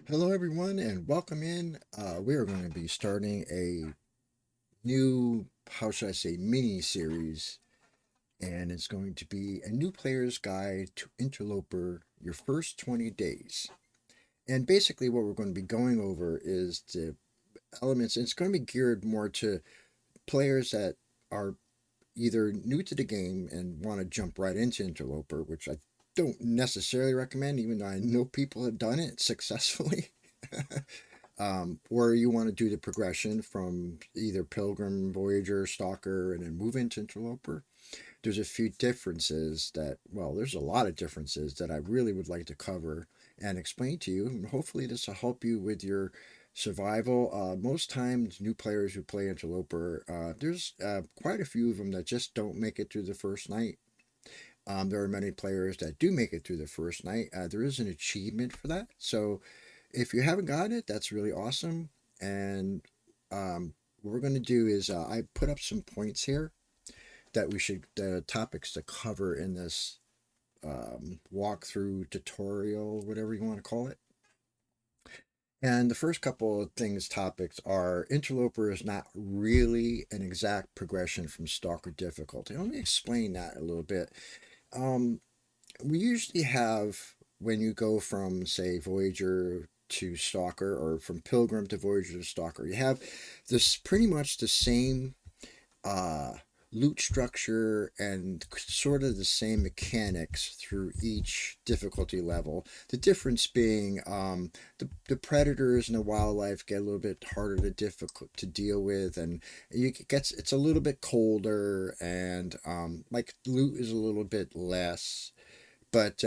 Hello, everyone, and welcome in. We are going to be starting a new, how should I say, mini series, and it's going to be a new player's guide to Interloper your first 20 days. And basically, what we're going to be going over is the elements, and it's going to be geared more to players that are either new to the game and want to jump right into Interloper, which I don't necessarily recommend, even though I know people have done it successfully. Or you want to do the progression from either Pilgrim, Voyager, Stalker, and then move into Interloper. There's a few differences there's a lot of differences that I really would like to cover and explain to you. And hopefully, this will help you with your survival. Most times, new players who play Interloper, there's quite a few of them that just don't make it through the first night. There are many players that do make it through the first night. There is an achievement for that. So if you haven't gotten it, that's really awesome. And what we're going to do is I put up some points here that the topics to cover in this walkthrough tutorial, whatever you want to call it. And the first couple of things, topics are Interloper is not really an exact progression from Stalker difficulty. Let me explain that a little bit. Um, we usually have, when you go from, say, Voyager to Stalker, or from Pilgrim to Voyager to Stalker, you have this pretty much the same uh, loot structure and sort of the same mechanics through each difficulty level. The difference being the predators and the wildlife get a little bit harder to difficult to deal with, and it's a little bit colder, and like loot is a little bit less, but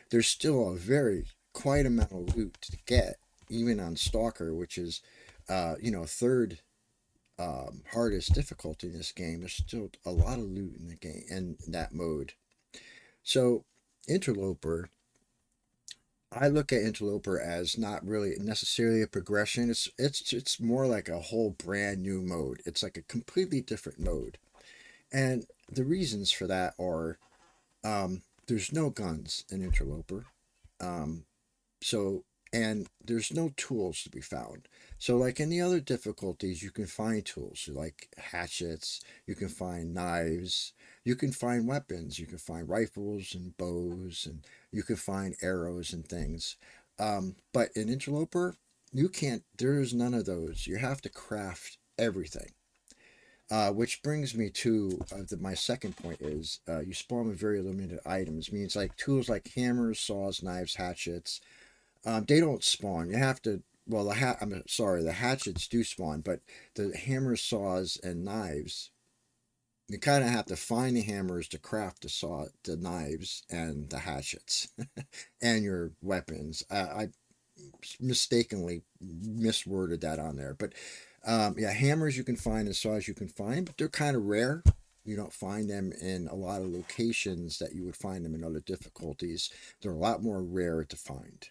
there's still a very quite amount of loot to get, even on Stalker, which is, third hardest difficulty in this game. There's still a lot of loot in the game in that mode. So, Interloper, I look at Interloper as not really necessarily a progression. It's more like a whole brand new mode. It's like a completely different mode, and the reasons for that are there's no guns in Interloper. Um, So, and there's no tools to be found. So, like in the other difficulties, you can find tools like hatchets, you can find knives, you can find weapons, you can find rifles and bows, and you can find arrows and things. But in Interloper, you can't, there's none of those. You have to craft everything. Which brings me to my second point is you spawn with very limited items. Means like tools like hammers, saws, knives, hatchets, they don't spawn. You have to. Well, I'm sorry, the hatchets do spawn, but the hammers, saws, and knives, you kind of have to find the hammers to craft the knives, and the hatchets, and your weapons. I mistakenly misworded that on there, but yeah, hammers you can find and saws you can find, but they're kind of rare. You don't find them in a lot of locations that you would find them in other difficulties. They're a lot more rare to find.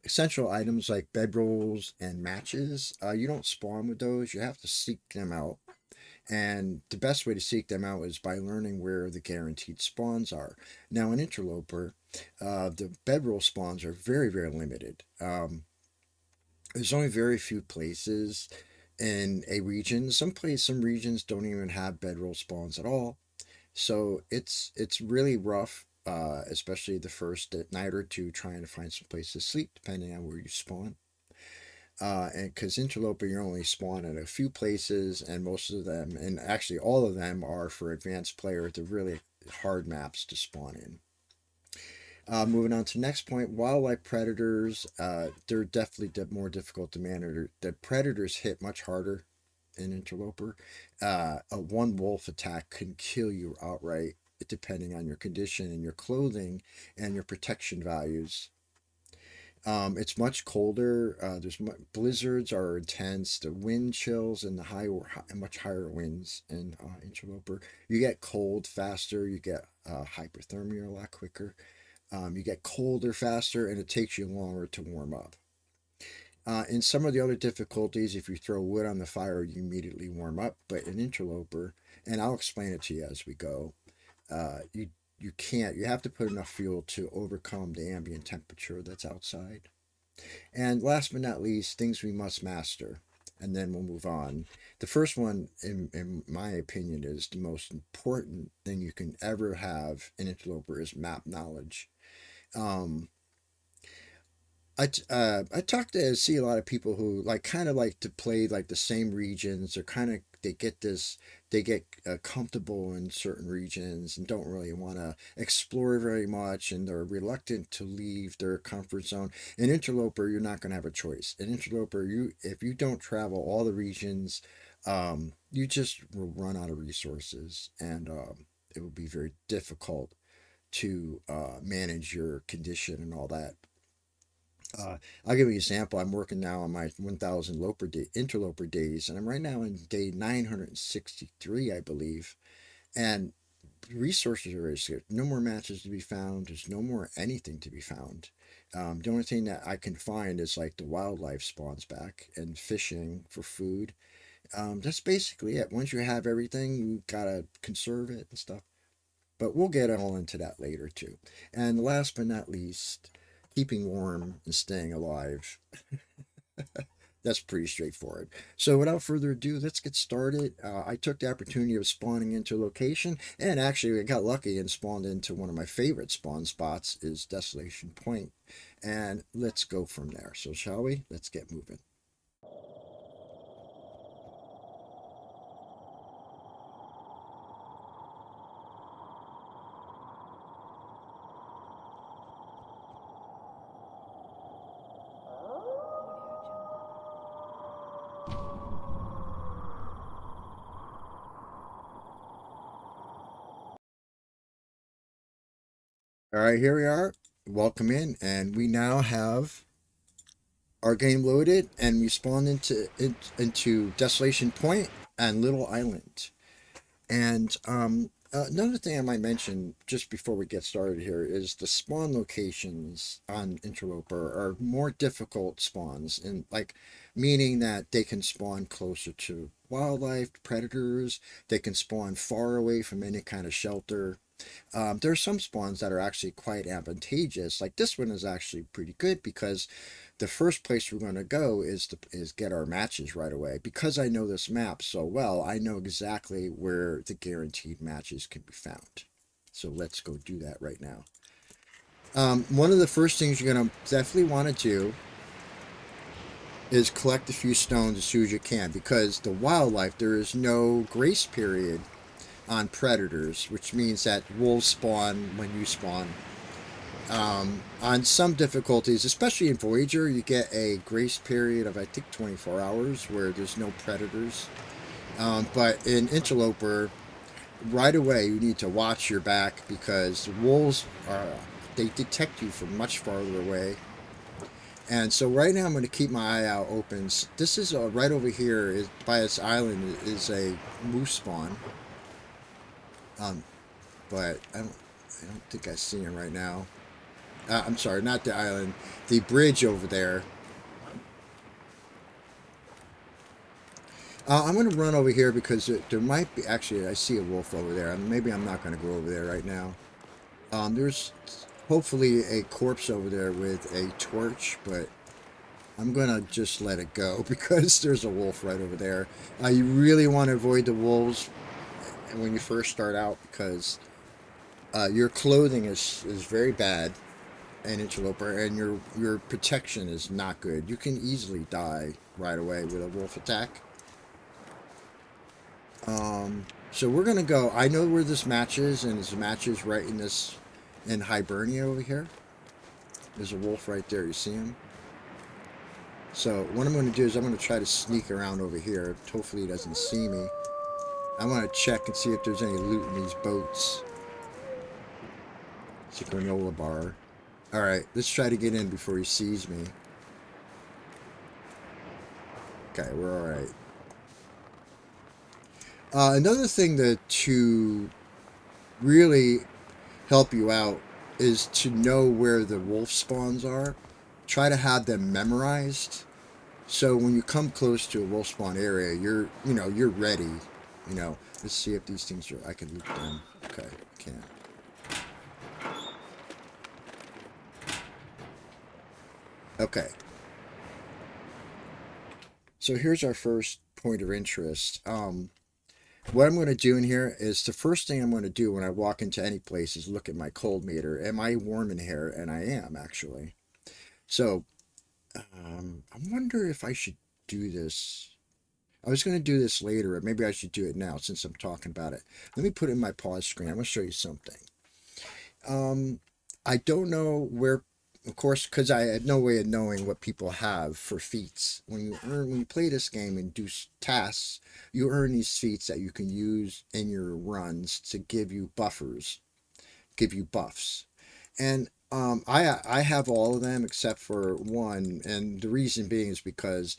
Essential items like bedrolls and matches, you don't spawn with those. You have to seek them out. And the best way to seek them out is by learning where the guaranteed spawns are. Now, in Interloper, the bedroll spawns are very, very limited. There's only very few places in a region. Some regions don't even have bedroll spawns at all. So it's really rough, especially the first night or two, trying to find some place to sleep, depending on where you spawn. And because Interloper, you only spawn at a few places, and most of them, and actually all of them, are for advanced players. They're really hard maps to spawn in. Moving on to the next point, wildlife predators. They're definitely more difficult to manage. The predators hit much harder in Interloper. A one wolf attack can kill you outright, depending on your condition and your clothing and your protection values. It's much colder. Blizzards are intense. The wind chills and much higher winds in Interloper. You get cold faster. You get hyperthermia a lot quicker. You get colder faster, and it takes you longer to warm up. In some of the other difficulties, if you throw wood on the fire, you immediately warm up. But in Interloper, and I'll explain it to you as we go, you you can't. You have to put enough fuel to overcome the ambient temperature that's outside. And last but not least, things we must master. And then we'll move on. The first one, in my opinion, is the most important thing you can ever have in Interloper is map knowledge. Um, I talk to see a lot of people who like kind of like to play like the same regions. They're kind of they get comfortable in certain regions and don't really want to explore very much, and they're reluctant to leave their comfort zone. In Interloper, you're not going to have a choice. In Interloper, you if you don't travel all the regions, you just will run out of resources, and it will be very difficult to manage your condition and all that. I'll give you an example. I'm working now on my 1,000 interloper days, and I'm right now in day 963, I believe. And resources are very scarce. No more matches to be found. There's no more anything to be found. The only thing that I can find is like the wildlife spawns back and fishing for food. That's basically it. Once you have everything, you gotta conserve it and stuff. But we'll get all into that later too. And last but not least, keeping warm and staying alive. That's pretty straightforward. So without further ado, let's get started. I took the opportunity of spawning into a location, and actually I got lucky and spawned into one of my favorite spawn spots is Desolation Point. And let's go from there. So shall we? Let's get moving. All right, here we are. Welcome in, and we now have our game loaded, and we spawned into Desolation Point and Little Island. And another thing I might mention just before we get started here is the spawn locations on Interloper are more difficult spawns, and like meaning that they can spawn closer to wildlife, predators. They can spawn far away from any kind of shelter. There are some spawns that are actually quite advantageous. Like this one is actually pretty good because the first place we're going to go is get our matches right away. Because I know this map so well, I know exactly where the guaranteed matches can be found. So let's go do that right now. One of the first things you're going to definitely want to do is collect a few stones as soon as you can, because the wildlife, there is no grace period on predators, which means that wolves spawn when you spawn. On some difficulties, especially in Voyager, you get a grace period of I think 24 hours where there's no predators. But in Interloper, right away you need to watch your back because the wolves are they detect you from much farther away. And so right now I'm going to keep my eye out open. This is right over here is by this island is a moose spawn. Um, but I don't think I see him right now. I'm sorry, not the island, the bridge over there. I'm going to run over here because there might be, actually, I see a wolf over there. Maybe I'm not going to go over there right now. There's hopefully a corpse over there with a torch, but I'm going to just let it go because there's a wolf right over there. You really want to avoid the wolves when you first start out because your clothing is very bad an interloper, and your protection is not good. You can easily die right away with a wolf attack. So we're gonna go. I know where this match is, and this match is right in Hibernia over here. There's a wolf right there. You see him? So what I'm going to do is I'm going to try to sneak around over here. Hopefully he doesn't see me. I want to check and see if there's any loot in these boats. It's a granola bar. Alright, let's try to get in before he sees me. Okay, we're alright. Another thing to really help you out is to know where the wolf spawns are. Try to have them memorized. So when you come close to a wolf spawn area, you're ready. Let's see if these things are, I can loot them. Okay, I can't. Okay, so here's our first point of interest. What I'm going to do in here is the first thing I'm going to do when I walk into any place is look at my cold meter. Am I warm in here? And I am actually. So I wonder if I should do this. I was going to do this later, or maybe I should do it now since I'm talking about it. Let me put it in my pause screen. I'm going to show you something. Um, I don't know where, of course, because I had no way of knowing what people have for feats. When you play this game and do tasks, you earn these feats that you can use in your runs to give you buffers, give you buffs. And I have all of them except for one, and the reason being is because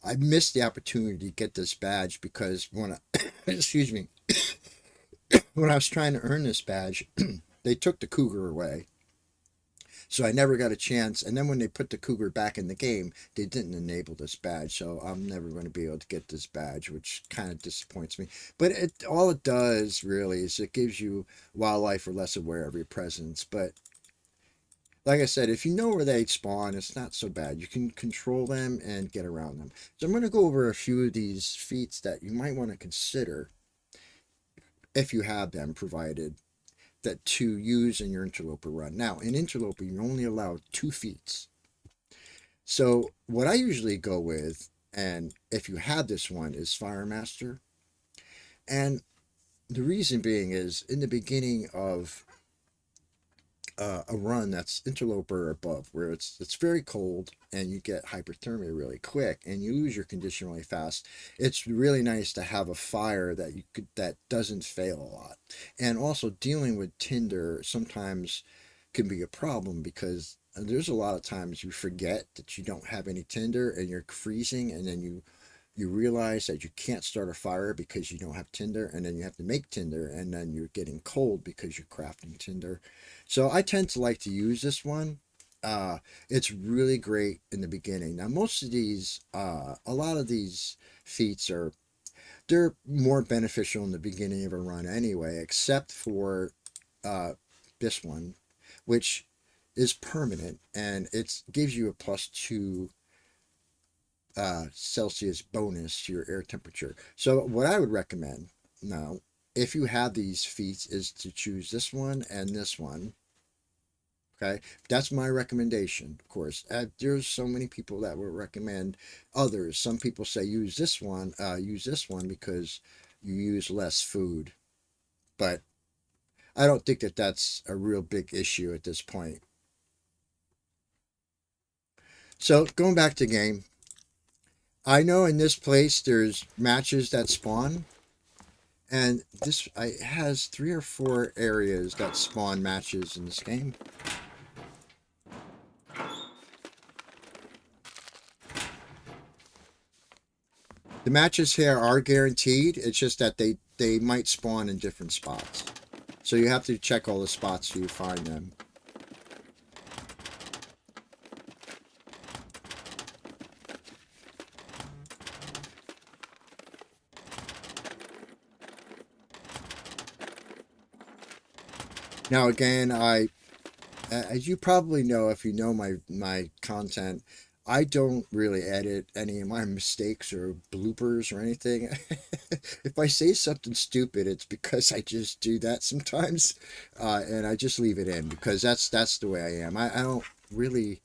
I missed the opportunity to get this badge because when I, excuse me, when I was trying to earn this badge, they took the cougar away. So I never got a chance. And then when they put the cougar back in the game, they didn't enable this badge. So I'm never going to be able to get this badge, which kind of disappoints me. But all it does really is it gives you wildlife are less aware of your presence. But like I said, if you know where they spawn, it's not so bad. You can control them and get around them. So I'm going to go over a few of these feats that you might want to consider if you have them provided that to use in your interloper run. Now, in interloper, you're only allowed 2 feats. So what I usually go with, and if you have this one, is Fire Master. And the reason being is in the beginning of a run that's interloper or above, where it's very cold and you get hyperthermia really quick and you lose your condition really fast. It's really nice to have a fire that doesn't fail a lot. And also dealing with tinder sometimes can be a problem because there's a lot of times you forget that you don't have any tinder and you're freezing, and then you realize that you can't start a fire because you don't have tinder, and then you have to make tinder, and then you're getting cold because you're crafting tinder. So I tend to like to use this one. It's really great in the beginning. Now most of these a lot of these feats are they're more beneficial in the beginning of a run anyway, except for uh, this one, which is permanent, and it gives you a +2 Celsius bonus to your air temperature. So what I would recommend now, if you have these feats, is to choose this one and this one. Okay, that's my recommendation. Of course, there's so many people that will recommend others. Some people say use this one because you use less food. But I don't think that that's a real big issue at this point. So going back to game, I know in this place there's matches that spawn, and this I has 3 or 4 areas that spawn matches in this game. The matches here are guaranteed. It's just that they might spawn in different spots, so you have to check all the spots so you find them. Now again, as you probably know if you know my content, I don't really edit any of my mistakes or bloopers or anything. If I say something stupid, it's because I just do that sometimes, and I just leave it in because that's the way I am. I don't really.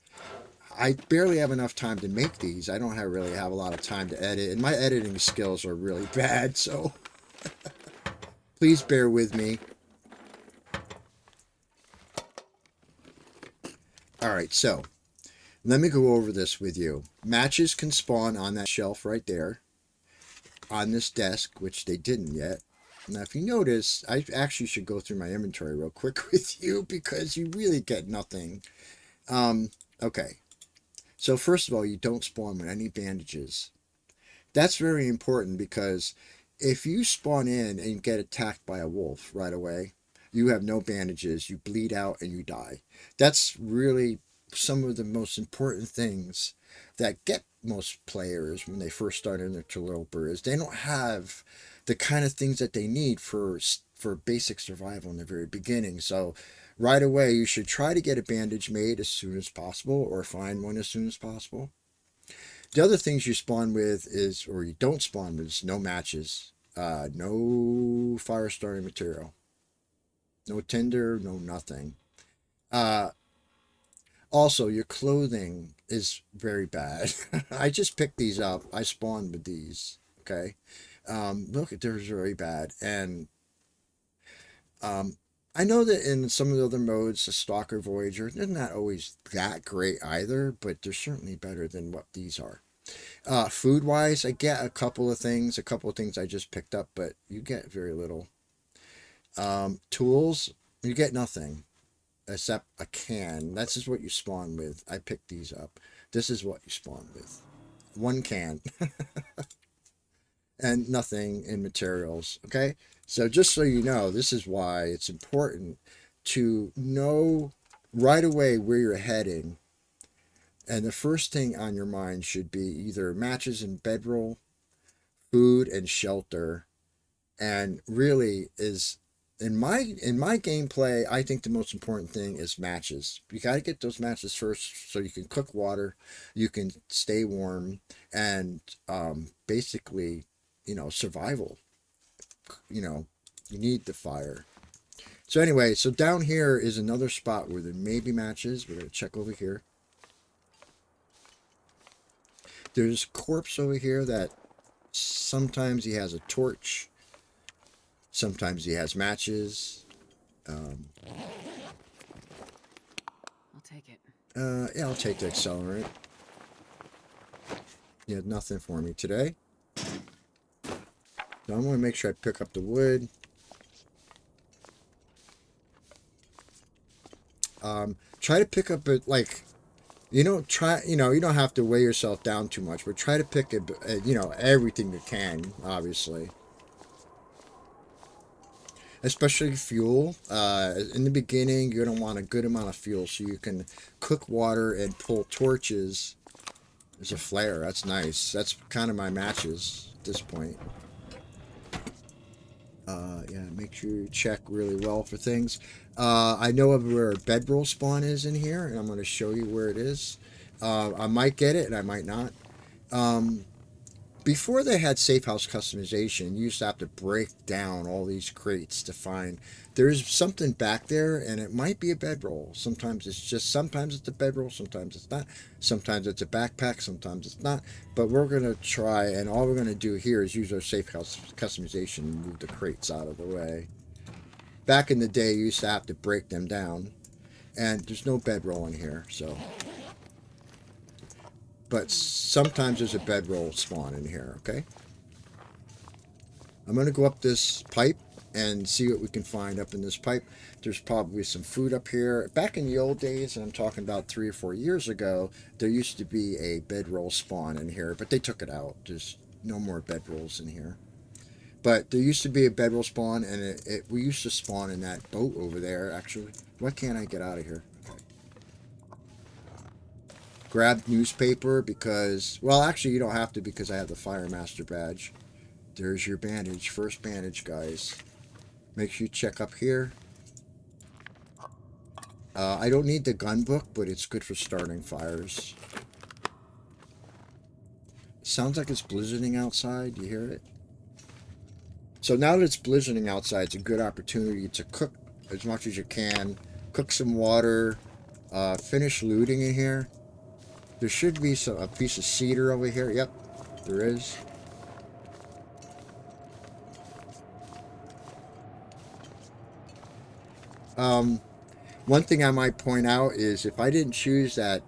I barely have enough time to make these. I don't really have a lot of time to edit, and my editing skills are really bad. So please bear with me. All right, so let me go over this with you. Matches can spawn on that shelf right there, on this desk, which they didn't yet. Now, if you notice, I actually should go through my inventory real quick with you because you really get nothing. Okay. So first of all, you don't spawn with any bandages. That's very important because if you spawn in and get attacked by a wolf right away, you have no bandages, you bleed out, and you die. That's really some of the most important things that get most players when they first start in their interloper is they don't have the kind of things that they need for basic survival in the very beginning. So right away, you should try to get a bandage made as soon as possible or find one as soon as possible. The other things you spawn with is, or you don't spawn with, is no matches, no fire starting material, no tinder, no nothing. Uh, Also, your clothing is very bad. I just picked these up. I spawned with these. Okay. Look, they're very bad. And um, I know that in some of the other modes, the Stalker Voyager, they're not always that great either, but they're certainly better than what these are. Food wise, I get a couple of things I just picked up, but you get very little. Tools, you get nothing except a can. That's just what you spawn with. I picked these up. This is what you spawn with. One can and nothing in materials. Okay. So just so you know, this is why it's important to know right away where you're heading. And the first thing on your mind should be either matches and bedroll, food and shelter, and really is in my gameplay, I think the most important thing is matches. You got to get those matches first so you can cook water, you can stay warm, and basically, survival. You know, you need the fire. So anyway, so down here is another spot where there may be matches. We're gonna check over here. There's a corpse over here that sometimes he has a torch. Sometimes he has matches. Um, I'll take it. yeah, I'll take the accelerant. You had nothing for me today. So I'm going to make sure I pick up the wood. Try to pick up it like, you don't have to weigh yourself down too much, but try to pick it, everything you can, obviously. Especially fuel. In the beginning, you're going to want a good amount of fuel so you can cook water and pull torches. There's a flare. That's nice. That's kind of my matches at this point. Yeah, make sure you check really well for things. I know of where a bedroll spawn is in here, and I'm going to show you where it is. I might get it, and I might not. Before they had safe house customization, you used to have to break down all these crates to find there's something back there, and it might be a bedroll. Sometimes it's a bedroll, sometimes it's not. Sometimes it's a backpack, sometimes it's not. But we're gonna try, and all we're gonna do here is use our safe house customization and move the crates out of the way. Back in the day, you used to have to break them down, and there's no bedroll in here, so. But sometimes there's a bedroll spawn in here, okay? I'm going to go up this pipe and see what we can find up in this pipe. There's probably some food up here. Back in the old days, and I'm talking about 3 or 4 years ago, there used to be a bedroll spawn in here, but they took it out. There's no more bedrolls in here. But there used to be a bedroll spawn, and we used to spawn in that boat over there, actually. Why can't I get out of here? Grab newspaper because, well, actually, you don't have to because I have the Fire Master badge. There's your bandage. First bandage, guys. Make sure you check up here. I don't need the gun book, but it's good for starting fires. Sounds like it's blizzarding outside. You hear it? So now that it's blizzarding outside, it's a good opportunity to cook as much as you can. Cook some water. Finish looting in here. There should be a piece of cedar over here. Yep, there is. One thing I might point out is if I didn't choose that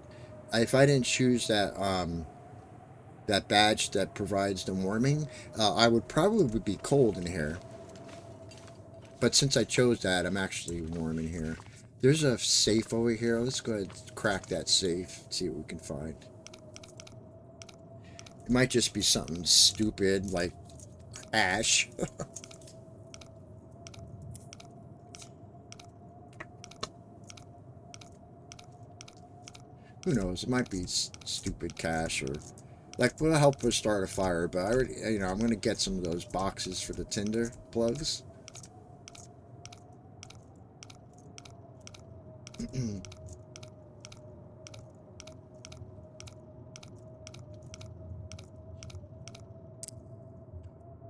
that badge that provides the warming, I would probably be cold in here. But since I chose that, I'm actually warm in here. There's a safe over here. Let's go ahead and crack that safe. See what we can find. It might just be something stupid like ash. Who knows? It might be stupid cash or like will help us start a fire. But I already, I'm gonna get some of those boxes for the tinder plugs.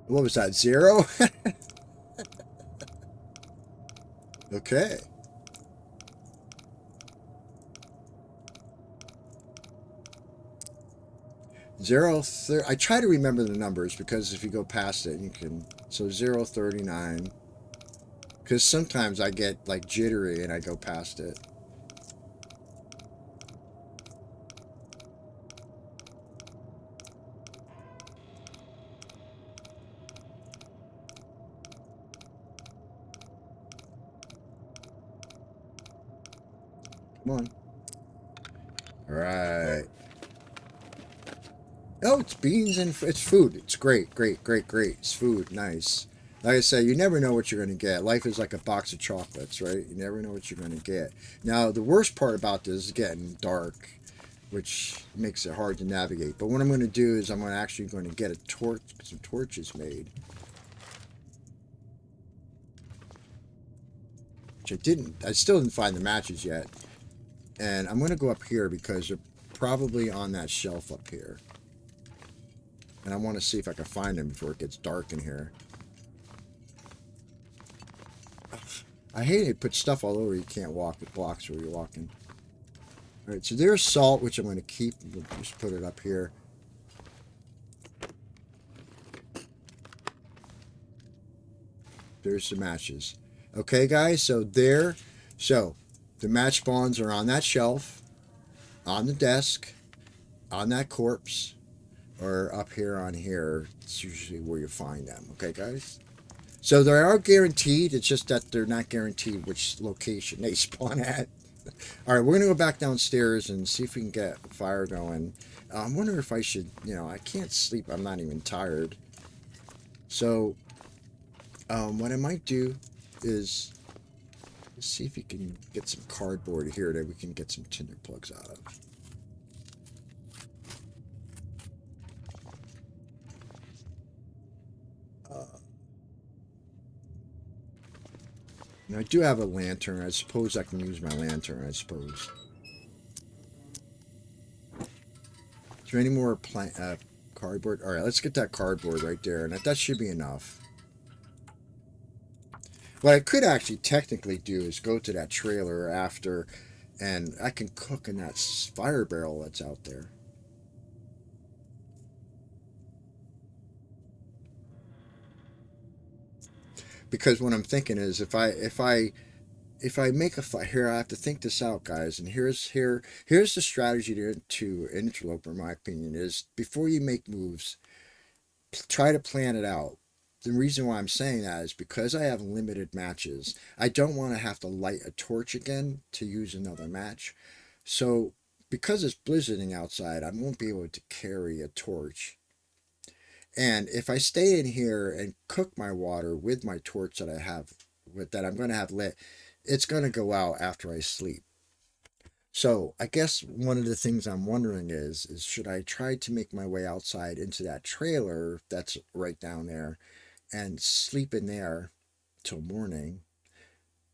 What was that, 0? Okay. 0, I try to remember the numbers because if you go past it, you can. So 039. Because sometimes I get like jittery and I go past it. Come on. All right. Oh, it's beans and it's food. It's great, great, great, great. It's food. Nice. Like I said, you never know what you're going to get. Life is like a box of chocolates, right? You never know what you're going to get. Now, the worst part about this is getting dark, which makes it hard to navigate. But what I'm going to do is I'm actually going to get a torch, some torches made. Which I still didn't find the matches yet. And I'm going to go up here because they're probably on that shelf up here. And I want to see if I can find them before it gets dark in here. I hate it. Put stuff all over. You can't walk with blocks where you're walking. All right, so there's salt, which I'm going to keep. We'll just put it up here. There's the matches. Okay, guys, so there. So the match spawns are on that shelf, on the desk, on that corpse, or up here on here. It's usually where you find them. Okay, guys? So they are guaranteed. It's just that they're not guaranteed which location they spawn at. All right, we're going to go back downstairs and see if we can get a fire going. I'm wondering if I should, I can't sleep. I'm not even tired. So what I might do is see if you can get some cardboard here that we can get some tinder plugs out of. Now I do have a lantern. I suppose I can use my lantern, I suppose. Is there any more cardboard? All right, let's get that cardboard right there, and that should be enough. What I could actually technically do is go to that trailer after, and I can cook in that fire barrel that's out there. Because what I'm thinking is if I make a fire here, I have to think this out, guys. And here's the strategy to Interloper, in my opinion, is before you make moves, try to plan it out. The reason why I'm saying that is because I have limited matches. I don't want to have to light a torch again to use another match. So because it's blizzarding outside, I won't be able to carry a torch. And if I stay in here and cook my water with my torch that I have that I'm going to have lit, it's going to go out after I sleep. So I guess one of the things I'm wondering is should I try to make my way outside into that trailer that's right down there and sleep in there till morning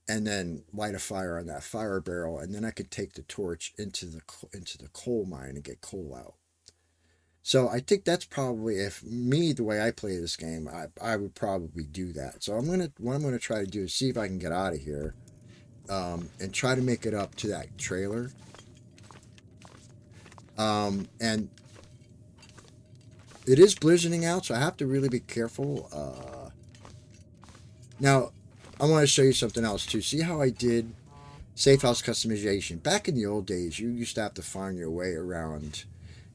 and then light a fire on that fire barrel, and then I could take the torch into the coal mine and get coal out. So I think that's probably, if me, the way I play this game, I would probably do that. So what I'm gonna try to do is see if I can get out of here, and try to make it up to that trailer. And it is blizzarding out, so I have to really be careful. Now, I want to show you something else too. See how I did safe house customization? Back in the old days, you used to have to find your way around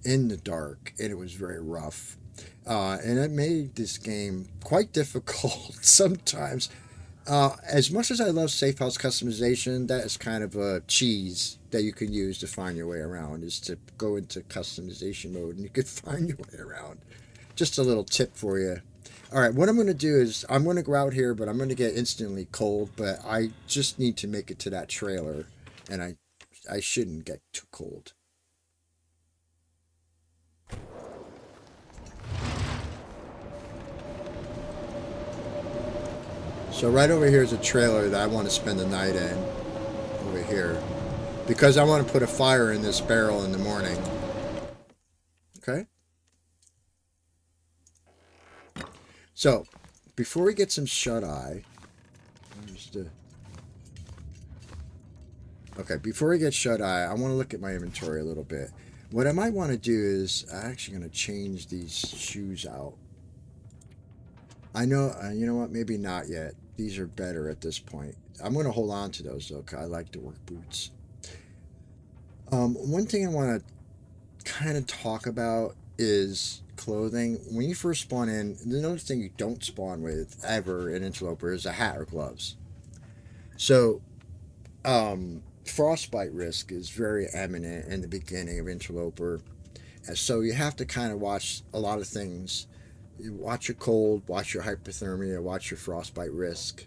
in the dark, and it was very rough. And it made this game quite difficult sometimes. As much as I love safe house customization, that is kind of a cheese that you can use to find your way around, is to go into customization mode and you can find your way around. Just a little tip for you. All right, what I'm going to do is I'm going to go out here, but I'm going to get instantly cold, but I just need to make it to that trailer, and I shouldn't get too cold. So right over here is a trailer that I want to spend the night in. Over here. because I want to put a fire in this barrel in the morning. Okay? So, before we get some shut-eye, okay, before we get shut-eye, I want to look at my inventory a little bit. What I might want to do is, I'm actually going to change these shoes out. I know, you know what, maybe not yet. These are better at this point. I'm going to hold on to those, though, because I like to work boots. One thing I want to kind of talk about is clothing. When you first spawn in, another thing you don't spawn with ever in Interloper is a hat or gloves. So, frostbite risk is very eminent in the beginning of Interloper. And so you have to kind of watch a lot of things. You watch your cold, watch your hypothermia, watch your frostbite risk.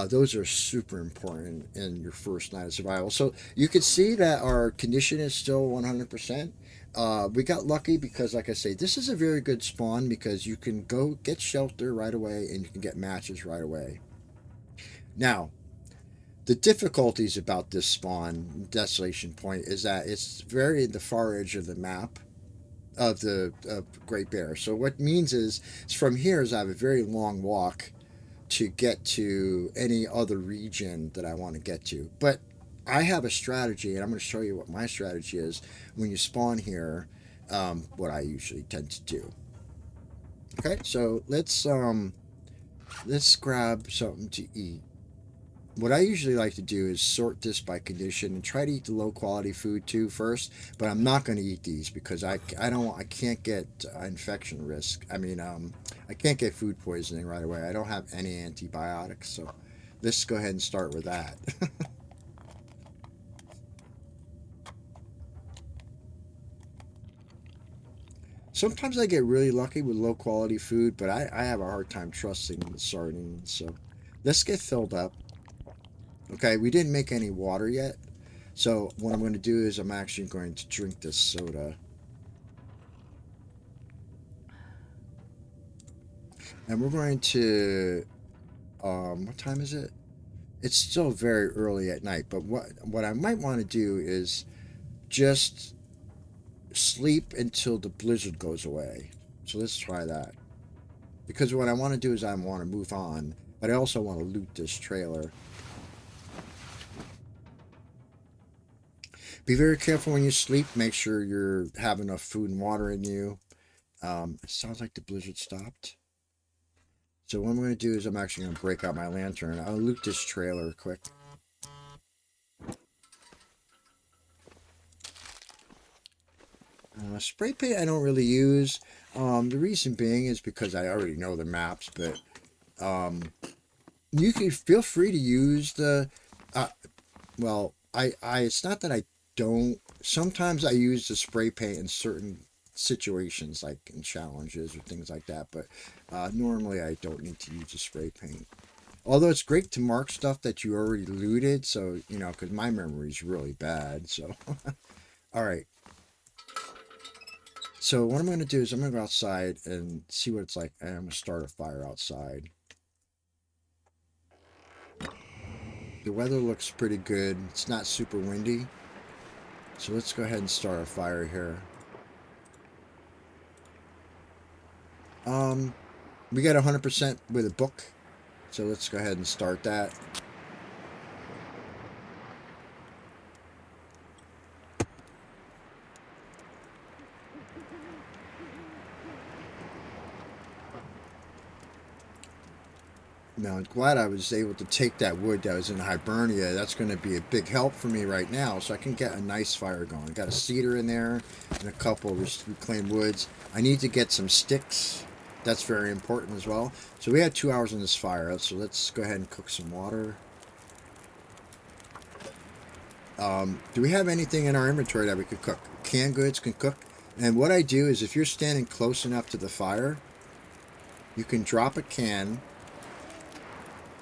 Those are super important in your first night of survival. So you can see that our condition is still 100%. We got lucky because, like I say, this is a very good spawn because you can go get shelter right away and you can get matches right away. Now, the difficulties about this spawn, Desolation Point, is that it's very in the far edge of the map of the Great Bear. So what means is from here is I have a very long walk to get to any other region that I want to get to. But I have a strategy, and I'm going to show you what my strategy is when you spawn here. What I usually tend to do. Okay, so let's grab something to eat. What I usually like to do is sort this by condition and try to eat the low quality food too first. But I'm not going to eat these because I can't get infection risk. I mean, I can't get food poisoning right away. I don't have any antibiotics, so let's go ahead and start with that. Sometimes I get really lucky with low quality food, but I have a hard time trusting the sardines. So let's get filled up. Okay, we didn't make any water yet. So what I'm going to do is I'm actually going to drink this soda. And we're going to, what time is it? It's still very early at night, but what I might want to do is just sleep until the blizzard goes away. So let's try that. Because what I want to do is I want to move on, but I also want to loot this trailer. Be very careful when you sleep. Make sure you have enough food and water in you. It sounds like the blizzard stopped. So what I'm going to do is I'm actually going to break out my lantern. I'll loot this trailer quick. Spray paint I don't really use. The reason being is because I already know the maps, but you can feel free to use the. Well, it's not that I don't. Sometimes I use the spray paint in certain situations, like in challenges or things like that. But normally I don't need to use the spray paint. Although it's great to mark stuff that you already looted, so you know, because my memory is really bad. So, all right. So what I'm going to do is I'm going to go outside and see what it's like. And I'm going to start a fire outside. The weather looks pretty good. It's not super windy. So let's go ahead and start a fire here. We got 100% with a book. So let's go ahead and start that. Now, I'm glad I was able to take that wood that was in Hibernia. That's going to be a big help for me right now, so I can get a nice fire going. Got a cedar in there and a couple of reclaimed woods. I need to get some sticks. That's very important as well. So we had 2 hours on this fire, so let's go ahead and cook some water. Do we have anything in our inventory that we could cook? Canned goods can cook. And what I do is if you're standing close enough to the fire, you can drop a can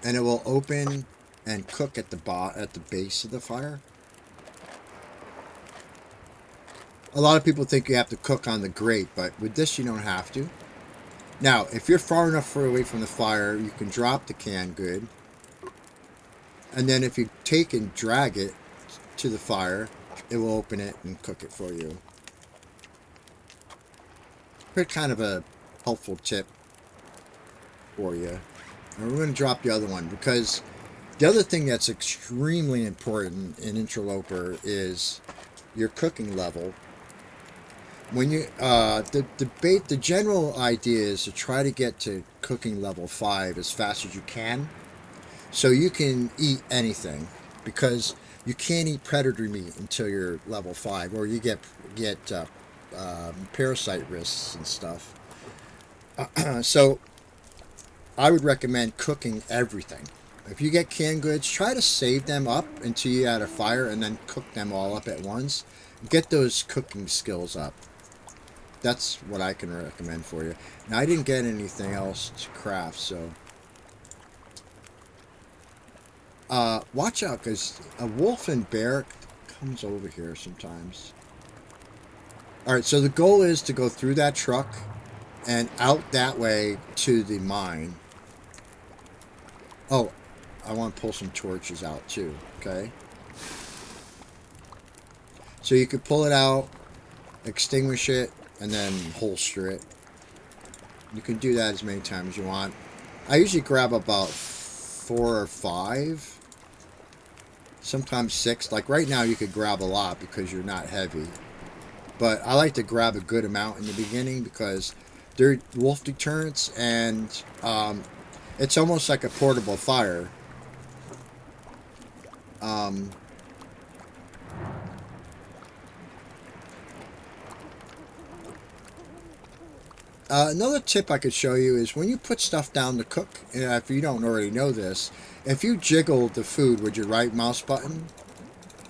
and it will open and cook at the base of the fire. A lot of people think you have to cook on the grate, but with this you don't have to. Now, if you're far enough away from the fire, you can drop the canned good. And then if you take and drag it to the fire, it will open it and cook it for you. Pretty kind of a helpful tip for you. And we're going to drop the other one because the other thing that's extremely important in Interloper is your cooking level. When you the general idea is to try to get to cooking level 5 as fast as you can, so you can eat anything, because you can't eat predator meat until you're level 5, or you get parasite risks and stuff. So I would recommend cooking everything. If you get canned goods, try to save them up until you add a fire and then cook them all up at once. Get those cooking skills up. That's what I can recommend for you. Now, I didn't get anything else to craft, so watch out, because a wolf and bear comes over here sometimes. All right, so the goal is to go through that truck and out that way to the mine. Oh, I want to pull some torches out too, okay? So you could pull it out, extinguish it, and then holster it. You can do that as many times as you want. I usually grab about 4 or 5, sometimes 6. Like right now you could grab a lot because you're not heavy. But I like to grab a good amount in the beginning because they're wolf deterrents, and it's almost like a portable fire. Another tip I could show you is when you put stuff down to cook, if you don't already know this, if you jiggle the food with your right mouse button,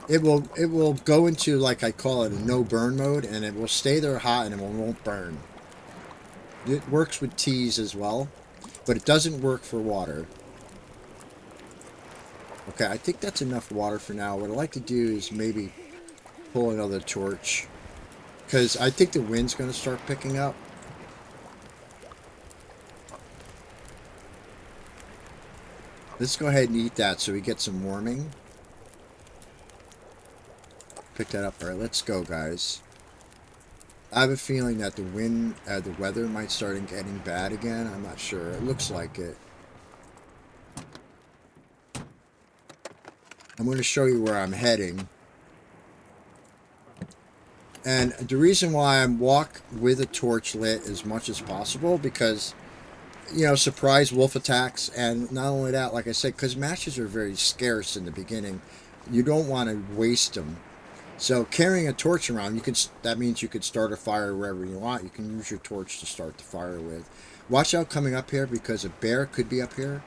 it will go into, like I call it, a no burn mode, and it will stay there hot and it won't burn. It works with teas as well, but it doesn't work for water. Okay, I think that's enough water for now. What I'd like to do is maybe pull another torch, because I think the wind's going to start picking up. Let's go ahead and eat that so we get some warming. Pick that up. All right, let's go, guys. I have a feeling that the wind, the weather might start getting bad again. I'm not sure. It looks like it. I'm going to show you where I'm heading. And the reason why I'm walk with a torch lit as much as possible, because, you know, surprise wolf attacks, and not only that, like I said, because matches are very scarce in the beginning, you don't want to waste them. So carrying a torch around, that means you could start a fire wherever you want. You can use your torch to start the fire with. Watch out coming up here, because a bear could be up here.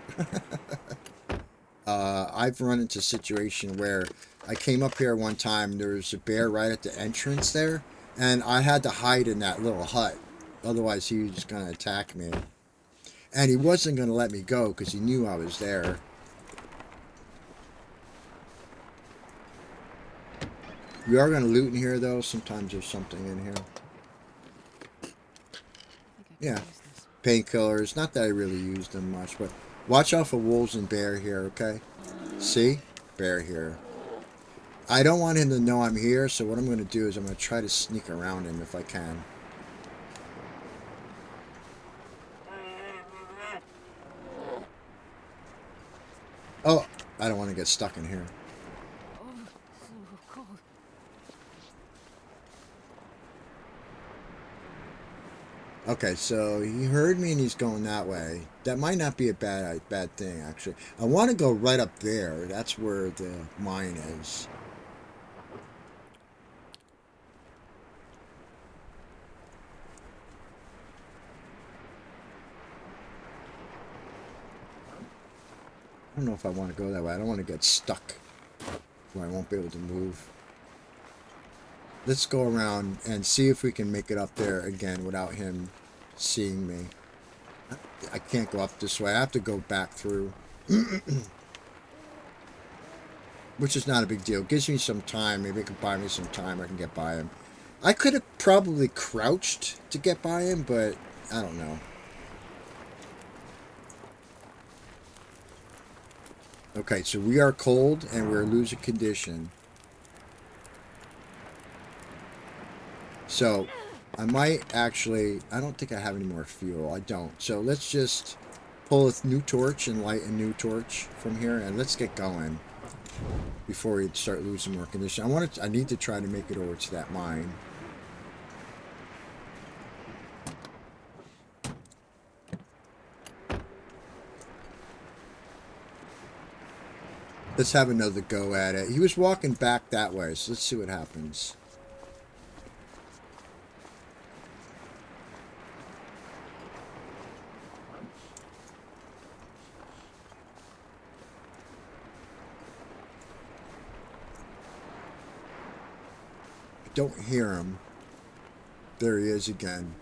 I've run into a situation where I came up here one time, there was a bear right at the entrance there, and I had to hide in that little hut. Otherwise, he was just going to attack me. And he wasn't going to let me go because he knew I was there. We are going to loot in here, though. Sometimes there's something in here. Yeah. Painkillers. Not that I really use them much, but watch out for wolves and bear here, okay? See? Bear here. I don't want him to know I'm here, so what I'm going to do is I'm going to try to sneak around him if I can. Oh, I don't want to get stuck in here. Okay, so he heard me and he's going that way. That might not be a bad thing, actually. I want to go right up there. That's where the mine is. I don't know if I want to go that way. I don't want to get stuck where I won't be able to move. Let's go around and see if we can make it up there again without him seeing me. I can't go up this way. I have to go back through. Which is not a big deal. Gives me some time. Maybe it can buy me some time. I can get by him. I could have probably crouched to get by him, but I don't know. Okay, so we are cold and we're losing condition. So I might actually, I don't think I have any more fuel. I don't. So let's just pull a new torch and light a new torch from here, and let's get going before we start losing more condition. I need to try to make it over to that mine. Let's have another go at it. He was walking back that way, so let's see what happens. I don't hear him. There he is again.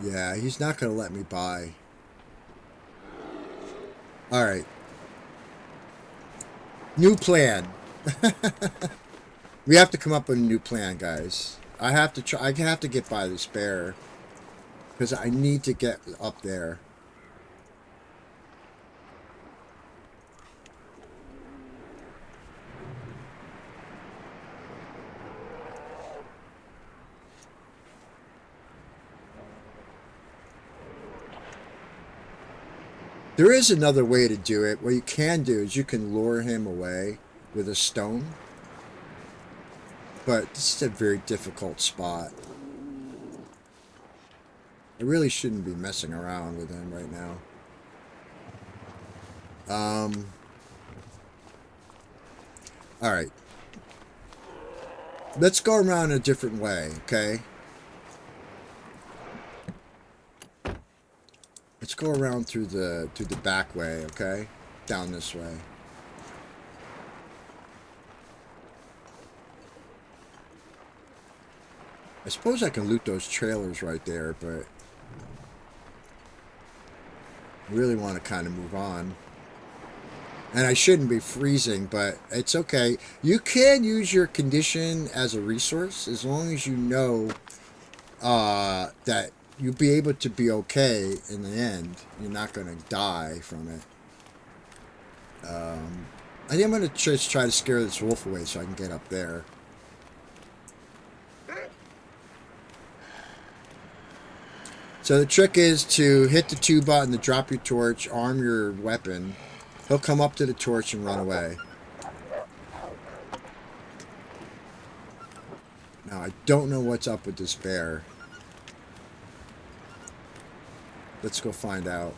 Yeah, he's not going to let me by. Alright. New plan. We have to come up with a new plan, guys. I have to try. I have to get by this bear. Because I need to get up there. There is another way to do it. What you can do is you can lure him away with a stone. But this is a very difficult spot. I really shouldn't be messing around with him right now. Alright. Let's go around a different way, okay? Let's go around through the back way, okay? Down this way. I suppose I can loot those trailers right there, but I really want to kind of move on. And I shouldn't be freezing, but it's okay. You can use your condition as a resource as long as you know that you'll be able to be okay in the end. You're not going to die from it. I think I'm going to just try to scare this wolf away so I can get up there. So the trick is to hit the 2 button to drop your torch, arm your weapon. He'll come up to the torch and run away. Now, I don't know what's up with this bear. Let's go find out.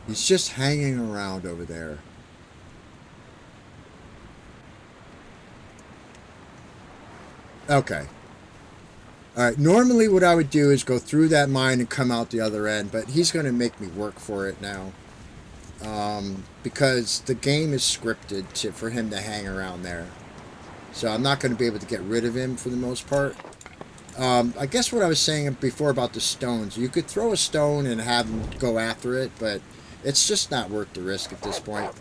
He's just hanging around over there. Okay. Alright, normally what I would do is go through that mine and come out the other end, but he's going to make me work for it now. Because the game is scripted for him to hang around there. So I'm not going to be able to get rid of him for the most part. I guess what I was saying before about the stones, you could throw a stone and have him go after it, but it's just not worth the risk at this point.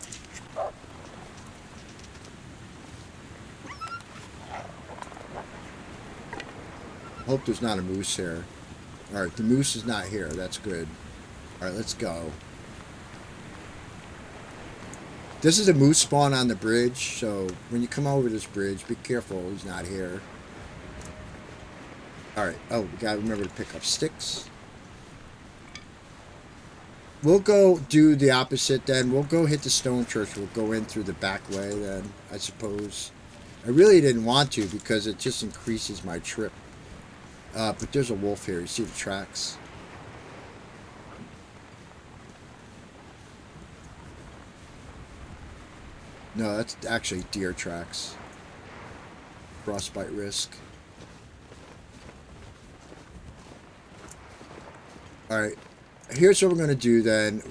Hope there's not a moose here. Alright, the moose is not here. That's good. Alright, let's go. This is a moose spawn on the bridge, so when you come over this bridge, be careful he's not here. Alright, oh, we gotta remember to pick up sticks. We'll go do the opposite then. We'll go hit the stone church. We'll go in through the back way then, I suppose. I really didn't want to because it just increases my trip. But there's a wolf here. You see the tracks? No, that's actually deer tracks. Frostbite risk. Alright. Here's what we're going to do then.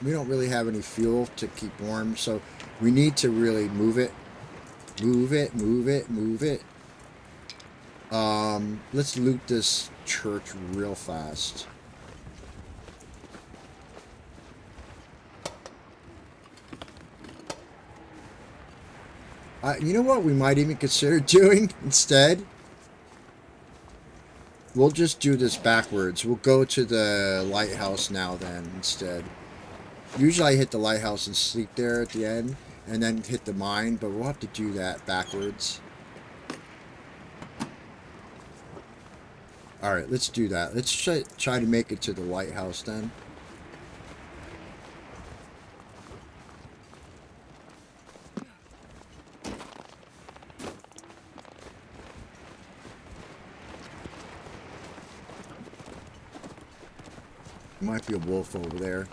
We don't really have any fuel to keep warm, so we need to really move it. Move it, move it, move it. Let's loot this church real fast. You know what we might even consider doing instead? we'll just do this backwards. We'll go to the lighthouse now then instead. Usually I hit the lighthouse and sleep there at the end, and then hit the mine, but we'll have to do that backwards. Alright, let's do that. Let's try to make it to the lighthouse then. Might be a wolf over there.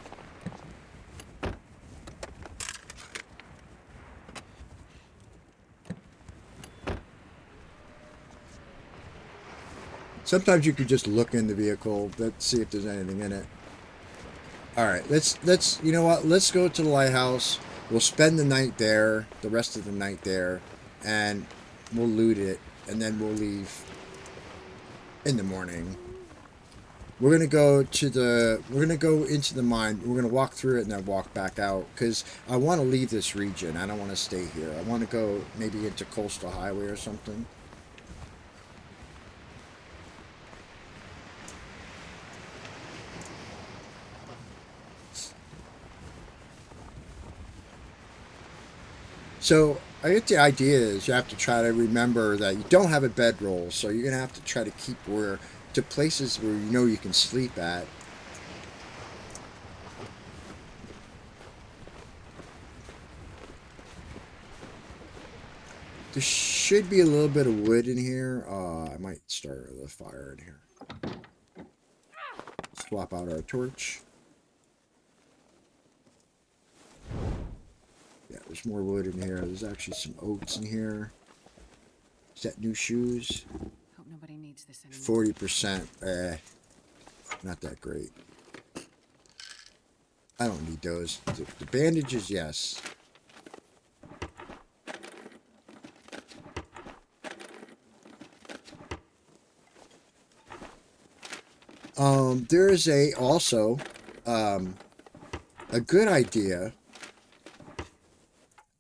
Sometimes you could just look in the vehicle. Let's see if there's anything in it. All right, let's you know what? Let's go to the lighthouse. We'll spend the night there, the rest of the night there, and we'll loot it, and then we'll leave in the morning. We're gonna go into the mine. We're gonna walk through it and then walk back out because I want to leave this region. I don't want to stay here. I want to go maybe into Coastal Highway or something. So I get the idea is you have to try to remember that you don't have a bedroll, so you're gonna have to try to keep where to places where you know you can sleep at. There should be a little bit of wood in here. I might start the fire in here. Swap out our torch. Yeah, there's more wood in here. There's actually some oats in here. Is that new shoes? Hope nobody needs this anymore. 40%. Not that great. I don't need those. The bandages, yes. There is also a good idea.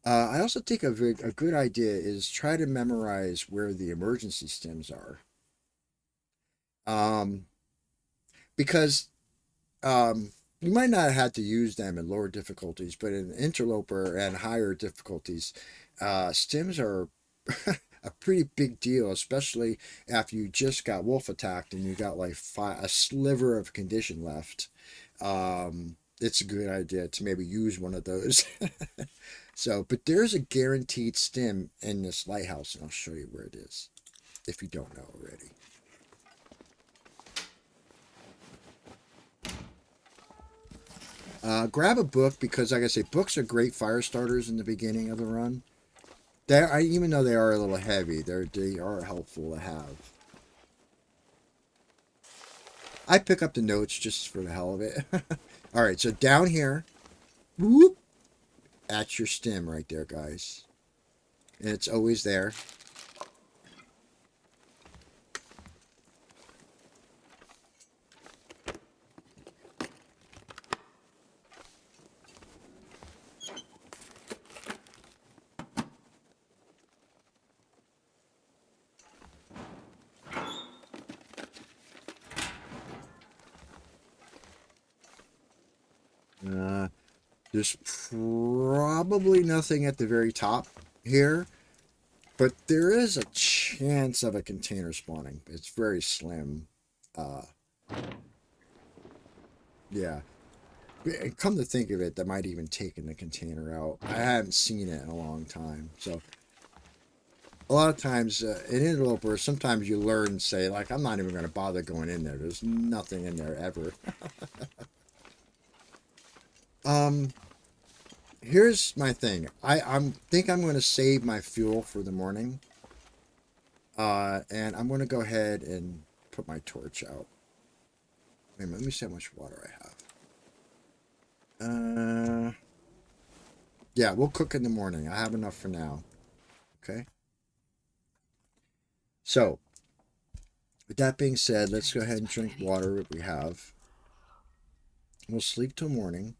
I also think a good idea is try to memorize where the emergency stims are. Because you might not have to use them in lower difficulties, but in Interloper and higher difficulties, stims are a pretty big deal, especially after you just got wolf attacked and you got like a sliver of condition left. It's a good idea to maybe use one of those. So, but there's a guaranteed stim in this lighthouse, and I'll show you where it is if you don't know already. Grab a book because, like I say, books are great fire starters in the beginning of the run. Even though they are a little heavy, they are helpful to have. I pick up the notes just for the hell of it. All right, so down here, whoop, that's your stim right there, guys. And it's always there. There's probably nothing at the very top here, but there is a chance of a container spawning. It's very slim. Yeah. Come to think of it, that might even taken the container out. I haven't seen it in a long time. So a lot of times in Interloper, sometimes you learn and say, like, I'm not even going to bother going in there. There's nothing in there ever. Here's my thing. I think I'm going to save my fuel for the morning. And I'm going to go ahead and put my torch out. Wait a minute, let me see how much water I have. Yeah, we'll cook in the morning. I have enough for now. Okay. So, with that being said, let's go ahead and drink water that we have. We'll sleep till morning,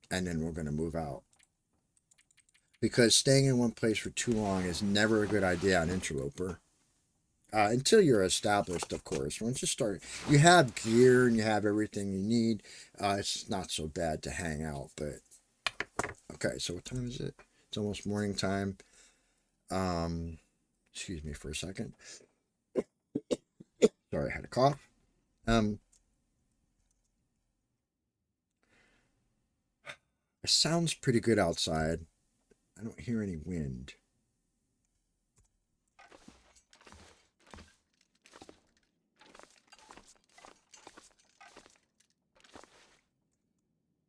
and then we're going to move out. Because staying in one place for too long is never a good idea on Interloper. until you're established, of course. Once you start, you have gear and you have everything you need. It's not so bad to hang out. But okay, so what time is it? It's almost morning time. Um, excuse me for a second. Sorry, I had a cough. Um, it sounds pretty good outside. I don't hear any wind.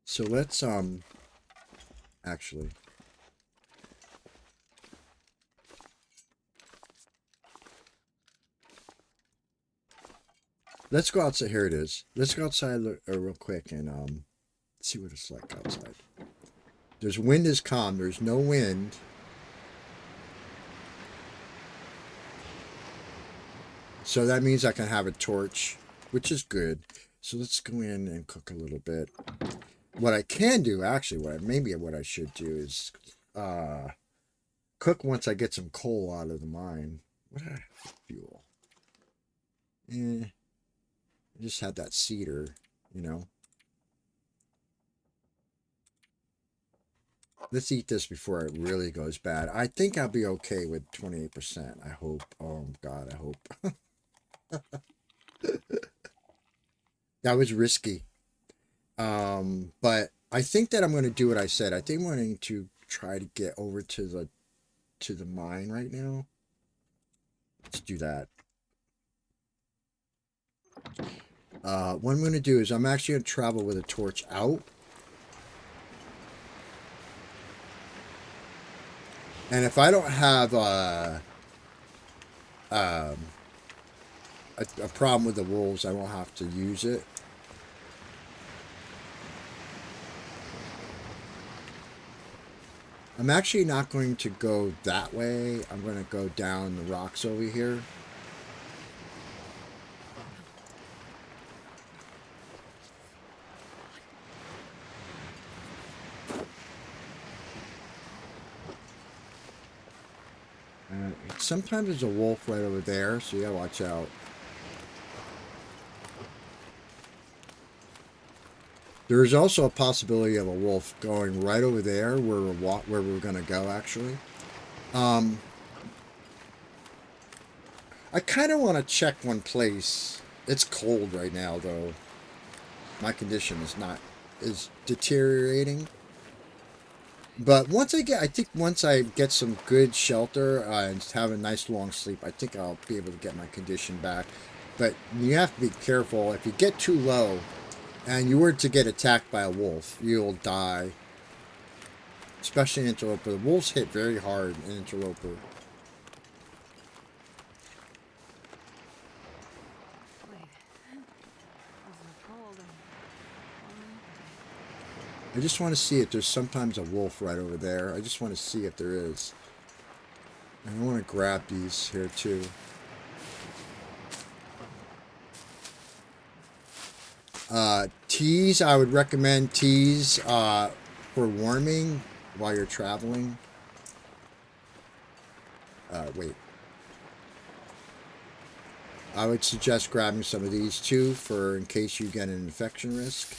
So let's actually let's go outside. Here it is. Let's go outside real quick and see what it's like outside. There's wind is calm. There's no wind. So that means I can have a torch, which is good. So let's go in and cook a little bit. What I can do, actually, what I should do is cook once I get some coal out of the mine. What do I have for fuel? I just had that cedar, you know. Let's eat this before it really goes bad. I think I'll be okay with 28%. I hope. Oh, God, I hope. That was risky. But I think that I'm going to do what I said. I think I'm going to try to get over to the mine right now. Let's do that. What I'm going to do is I'm actually going to travel with a torch out. And if I don't have a problem with the wolves, I won't have to use it. I'm actually not going to go that way. I'm going to go down the rocks over here. Sometimes there's a wolf right over there, so you gotta watch out. There is also a possibility of a wolf going right over there where we're gonna go. Actually, I kind of want to check one place. It's cold right now, though. My condition is deteriorating. But I think once I get some good shelter and have a nice long sleep, I think I'll be able to get my condition back. But you have to be careful. If you get too low and you were to get attacked by a wolf, you'll die. Especially in Interloper. The wolves hit very hard in Interloper. I just want to see if there's sometimes a wolf right over there. I just want to see if there is. And I want to grab these here too. Teas, I would recommend teas for warming while you're traveling. Wait. I would suggest grabbing some of these too for in case you get an infection risk.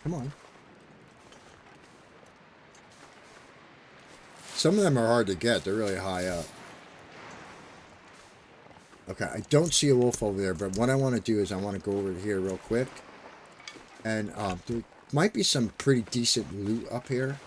Come on. Some of them are hard to get. They're really high up. Okay, I don't see a wolf over there, but what I want to do is I want to go over here real quick. And there might be some pretty decent loot up here.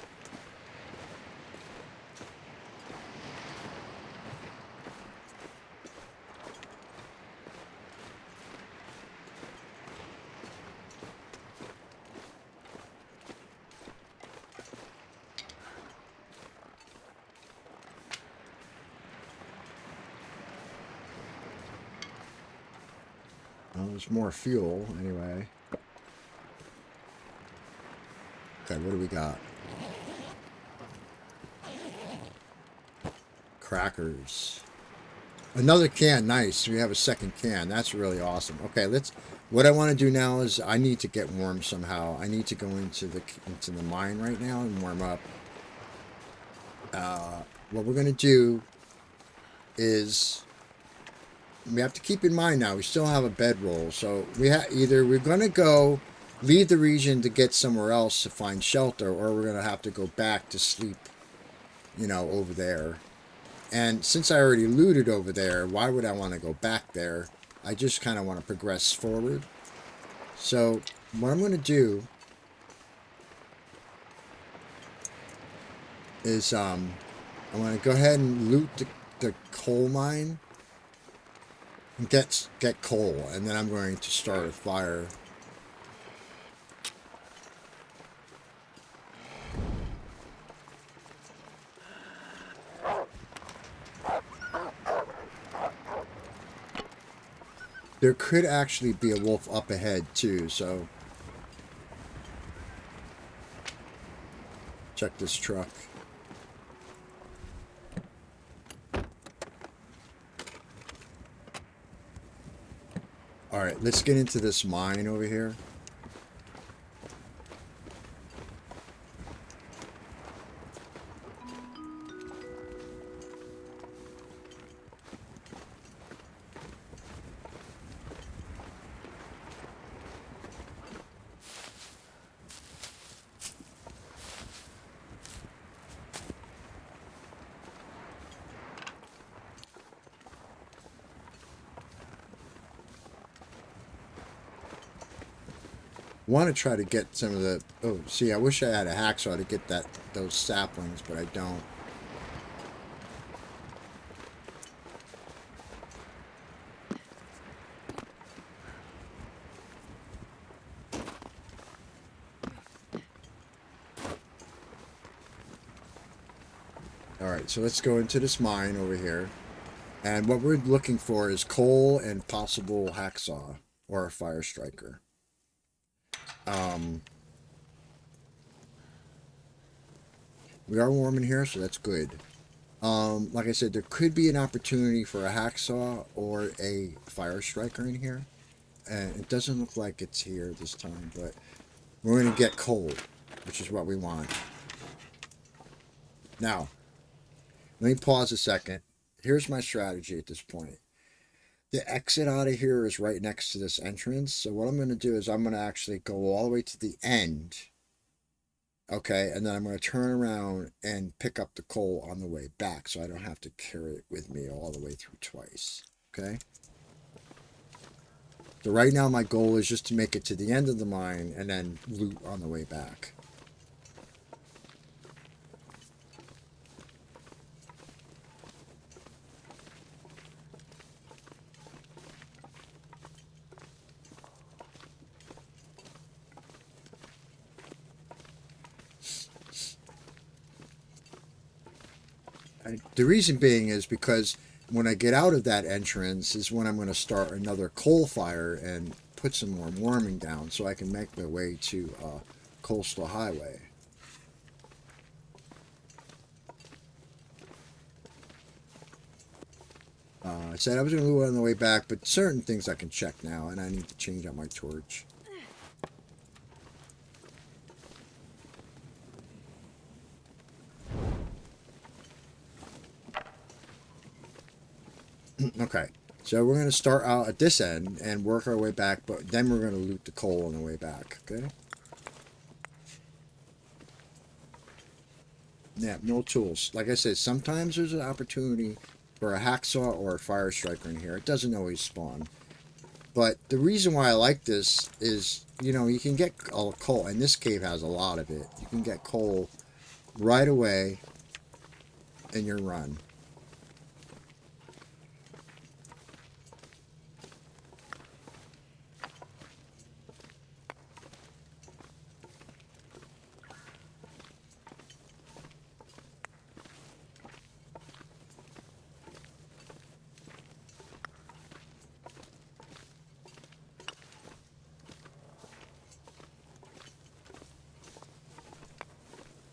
Well, there's more fuel, anyway. Okay, what do we got? Crackers. Another can, nice. We have a second can. That's really awesome. Okay, What I want to do now is I need to get warm somehow. I need to go into the mine right now and warm up. What we're gonna do is we have to keep in mind now we still have a bedroll, so either we're gonna go leave the region to get somewhere else to find shelter, or we're gonna have to go back to sleep, over there. And since I already looted over there, why would I want to go back there? I just kind of want to progress forward. So what I'm going to do is I'm going to go ahead and loot the coal mine and get coal, and then I'm going to start a fire. There could actually be a wolf up ahead too, so check this truck. All right, let's get into this mine over here. Want to try to get some of the... Oh, see, I wish I had a hacksaw to get those saplings, but I don't. All right, so let's go into this mine over here. And what we're looking for is coal and possible hacksaw or a fire striker. We are warm in here, so that's good. Like I said, there could be an opportunity for a hacksaw or a fire striker in here. And it doesn't look like it's here this time, but we're going to get coal, which is what we want. Now, let me pause a second. Here's my strategy at this point. The exit out of here is right next to this entrance. So what I'm going to do is I'm going to actually go all the way to the end. Okay, and then I'm going to turn around and pick up the coal on the way back so I don't have to carry it with me all the way through twice. Okay? So right now my goal is just to make it to the end of the mine and then loot on the way back. The reason being is because when I get out of that entrance is when I'm going to start another coal fire and put some more warming down so I can make my way to Coastal Highway. I said I was going to loot on the way back, but certain things I can check now, and I need to change out my torch. Okay, so we're going to start out at this end and work our way back, but then we're going to loot the coal on the way back, okay? Yeah, no tools. Like I said, sometimes there's an opportunity for a hacksaw or a fire striker in here. It doesn't always spawn. But the reason why I like this is, you can get coal, and this cave has a lot of it. You can get coal right away in your run.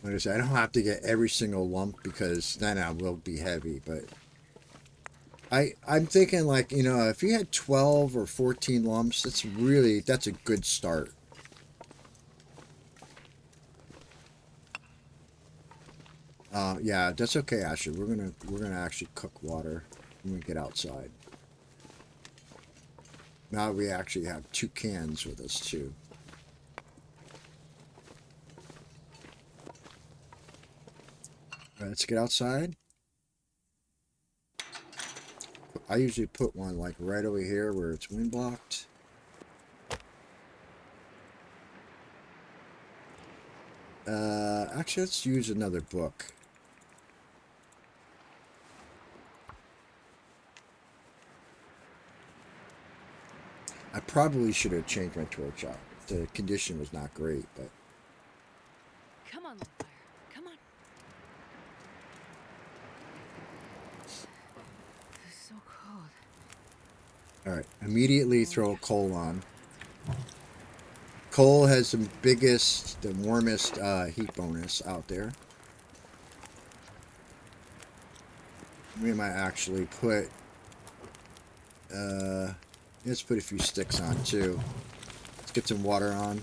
Like I said, I don't have to get every single lump because then I will be heavy, but I'm thinking like, if you had 12 or 14 lumps, that's a good start. Yeah, that's okay, Ashley. We're gonna actually cook water when we get outside. Now we actually have 2 cans with us too. All right, let's get outside. I usually put one like right over here where it's wind blocked. Actually, let's use another book. I probably should have changed my torch out. The condition was not great, but Come on, little fire. Come on. It's so cold. all right. Immediately Oh, throw yeah. coal on. Coal has the warmest heat bonus out there. We might actually uh, let's put a few sticks on too. Let's get some water on.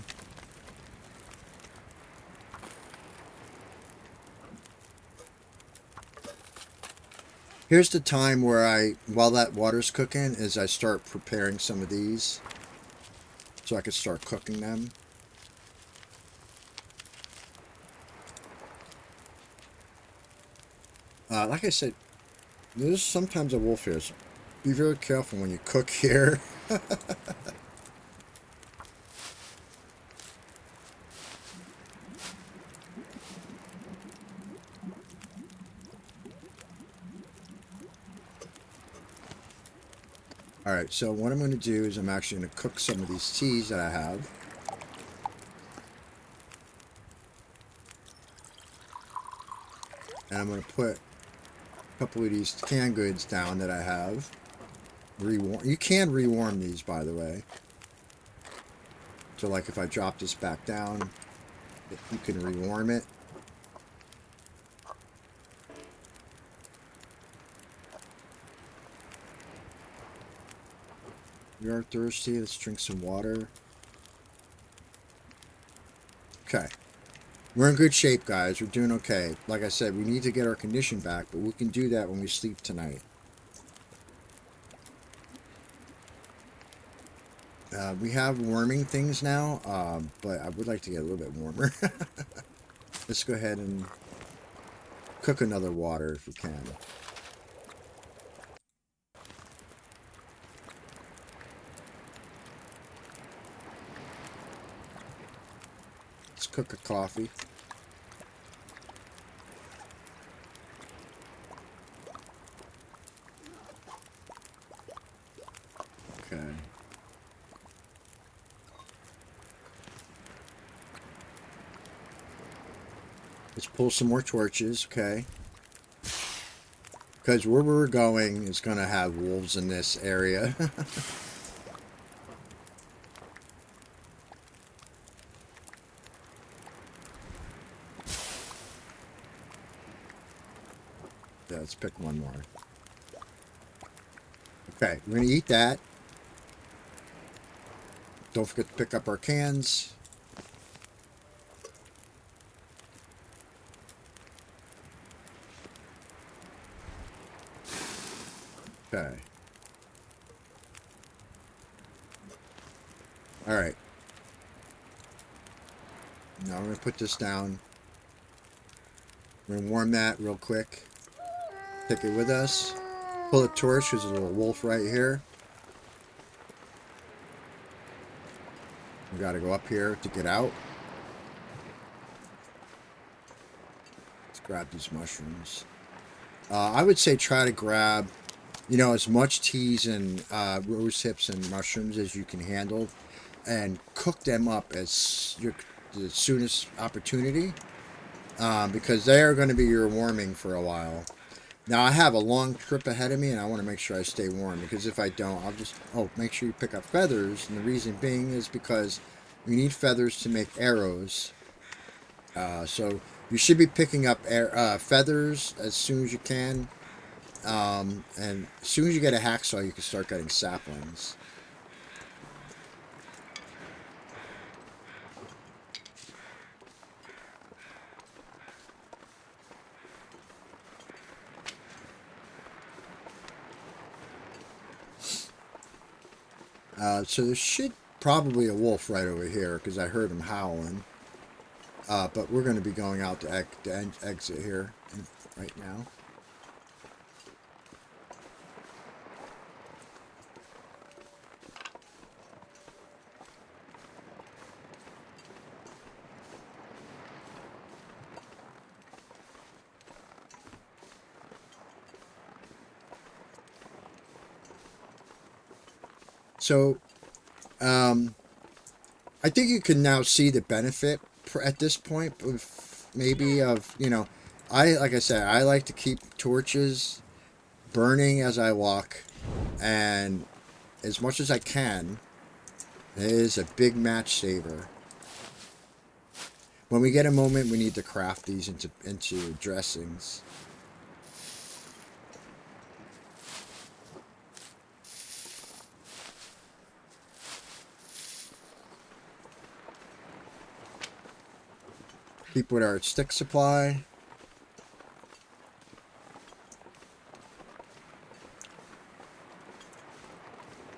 Here's the time where while that water's cooking, is I start preparing some of these so I can start cooking them. Like I said, there's sometimes a wolf here. So be very careful when you cook here. All right, so what I'm going to do is I'm actually going to cook some of these teas that I have. And I'm going to put a couple of these canned goods down that I have. Rewarm. You can rewarm these, by the way. So, like, if I drop this back down, you can rewarm it. We are thirsty. Let's drink some water. Okay. We're in good shape, guys. We're doing okay. Like I said, we need to get our condition back, but we can do that when we sleep tonight. We have warming things now, but I would like to get a little bit warmer. Let's go ahead and cook another water if we can. Let's cook a coffee. Okay. Let's pull some more torches, okay? Because where we're going is going to have wolves in this area. Yeah, let's pick one more. Okay, we're going to eat that. Don't forget to pick up our cans. Okay. All right. Now we're going to put this down. We're going to warm that real quick. Take it with us. Pull a torch. There's a little wolf right here. We got to go up here to get out. Let's grab these mushrooms. I would say try to grab, as much teas and rose hips and mushrooms as you can handle, and cook them up the soonest opportunity, because they are going to be your warming for a while. Now I have a long trip ahead of me, and I want to make sure I stay warm, because if I don't, make sure you pick up feathers, and the reason being is because you need feathers to make arrows. So you should be picking up feathers as soon as you can. And as soon as you get a hacksaw, you can start getting saplings. So there should probably a wolf right over here because I heard him howling. But we're going to be going out to exit here right now. So um, I think you can now see the benefit at this point of maybe of I like I said I like to keep torches burning as I walk, and as much as I can, it is a big match saver. When we get a moment, we need to craft these into dressings. Keep with our stick supply.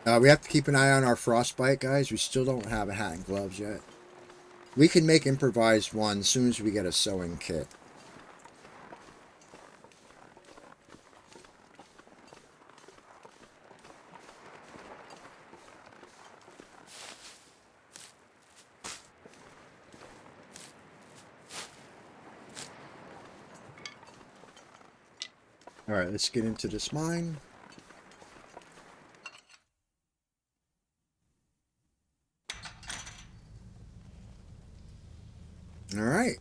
We have to keep an eye on our frostbite, guys. We still don't have a hat and gloves yet. We can make improvised one as soon as we get a sewing kit. All right, let's get into this mine. All right.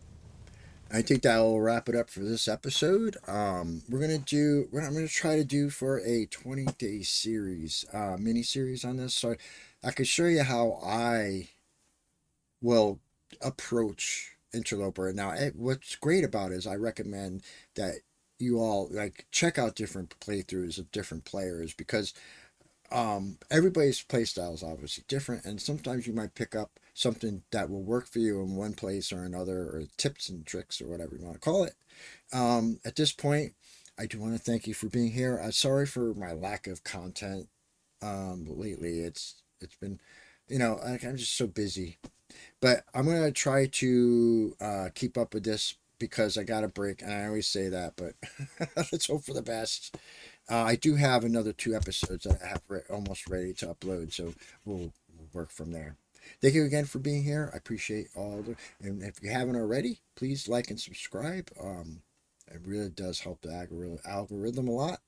I think that will wrap it up for this episode. I'm gonna try to do for a 20-day series, mini series on this, so I can show you how I will approach Interloper. Now, what's great about it is I recommend that you all like check out different playthroughs of different players because everybody's play style is obviously different, and sometimes you might pick up something that will work for you in one place or another, or tips and tricks or whatever you want to call it. At this point, I do want to thank you for being here. I'm sorry for my lack of content lately. It's been, I'm just so busy, but I'm gonna try to keep up with this because I got a break, and I always say that, but let's hope for the best. I do have another 2 episodes that I have almost ready to upload, so we'll work from there. Thank you again for being here. I appreciate and if you haven't already, please like and subscribe. It really does help the algorithm a lot.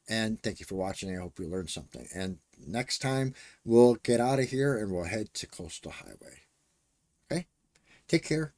And thank you for watching. I hope you learned something. And next time we'll get out of here and we'll head to Coastal Highway. Okay, take care.